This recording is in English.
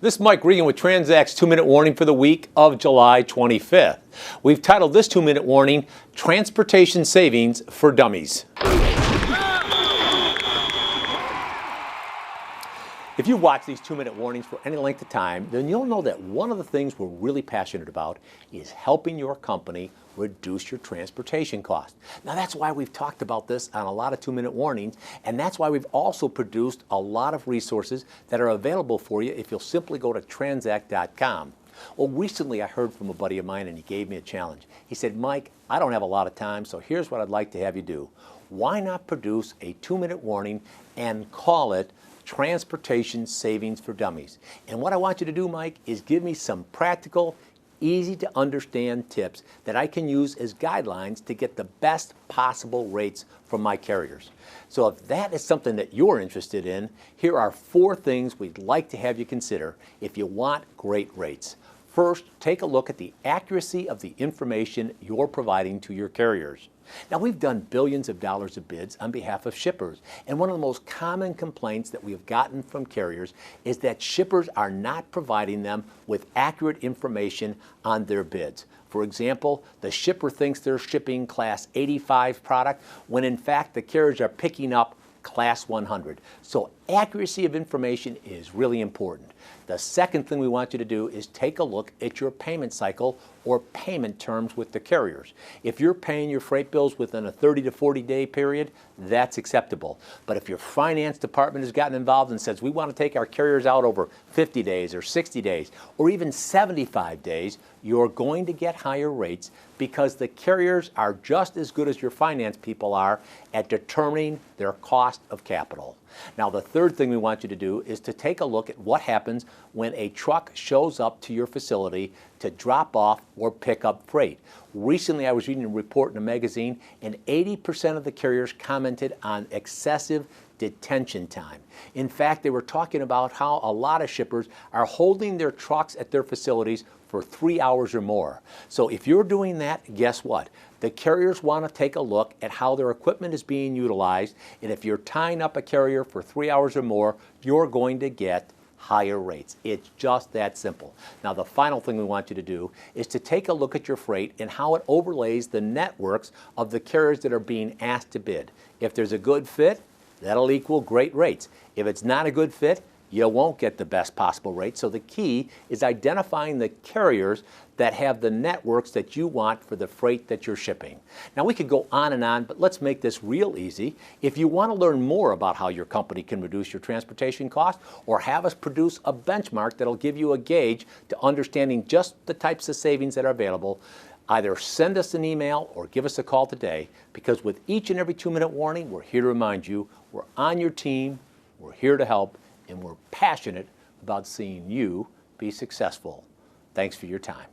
This is Mike Regan with Transact's 2-minute warning for the week of July 25th. We've titled this 2-minute warning, Transportation Savings for Dummies. If you watch these 2-minute warnings for any length of time, then you'll know that one of the things we're really passionate about is helping your company reduce your transportation costs. Now that's why we've talked about this on a lot of 2-minute warnings, and that's why we've also produced a lot of resources that are available for you if you'll simply go to transact.com. Well, recently I heard from a buddy of mine and he gave me a challenge. He said, Mike, I don't have a lot of time, so here's what I'd like to have you do. Why not produce a 2-minute warning and call it Transportation Savings for Dummies? And what I want you to do, Mike, is give me some practical, easy to understand tips that I can use as guidelines to get the best possible rates from my carriers. So if that is something that you're interested in, here are 4 things we'd like to have you consider if you want great rates. First, take a look at the accuracy of the information you're providing to your carriers. Now, we've done billions of dollars of bids on behalf of shippers, and one of the most common complaints that we have gotten from carriers is that shippers are not providing them with accurate information on their bids. For example, the shipper thinks they're shipping Class 85 product when in fact the carriers are picking up Class 100. So accuracy of information is really important. The second thing we want you to do is take a look at your payment cycle or payment terms with the carriers. If you're paying your freight bills within a 30 to 40 day period, that's acceptable. But if your finance department has gotten involved and says we want to take our carriers out over 50 days or 60 days or even 75 days, you're going to get higher rates because the carriers are just as good as your finance people are at determining their cost of capital. Now, the third thing we want you to do is to take a look at what happens when a truck shows up to your facility to drop off or pick up freight. Recently, I was reading a report in a magazine, and 80% of the carriers commented on excessive detention time. In fact, they were talking about how a lot of shippers are holding their trucks at their facilities for 3 hours or more. So if you're doing that, guess what? The carriers want to take a look at how their equipment is being utilized, and if you're tying up a carrier for 3 hours or more, you're going to get higher rates. It's just that simple. Now, the final thing we want you to do is to take a look at your freight and how it overlays the networks of the carriers that are being asked to bid. If there's a good fit, that'll equal great rates. If it's not a good fit, you won't get the best possible rate. So the key is identifying the carriers that have the networks that you want for the freight that you're shipping. Now, we could go on, but let's make this real easy. If you want to learn more about how your company can reduce your transportation costs or have us produce a benchmark that'll give you a gauge to understanding just the types of savings that are available, either send us an email or give us a call today, because with each and every 2-minute warning, we're here to remind you we're on your team, we're here to help, and we're passionate about seeing you be successful. Thanks for your time.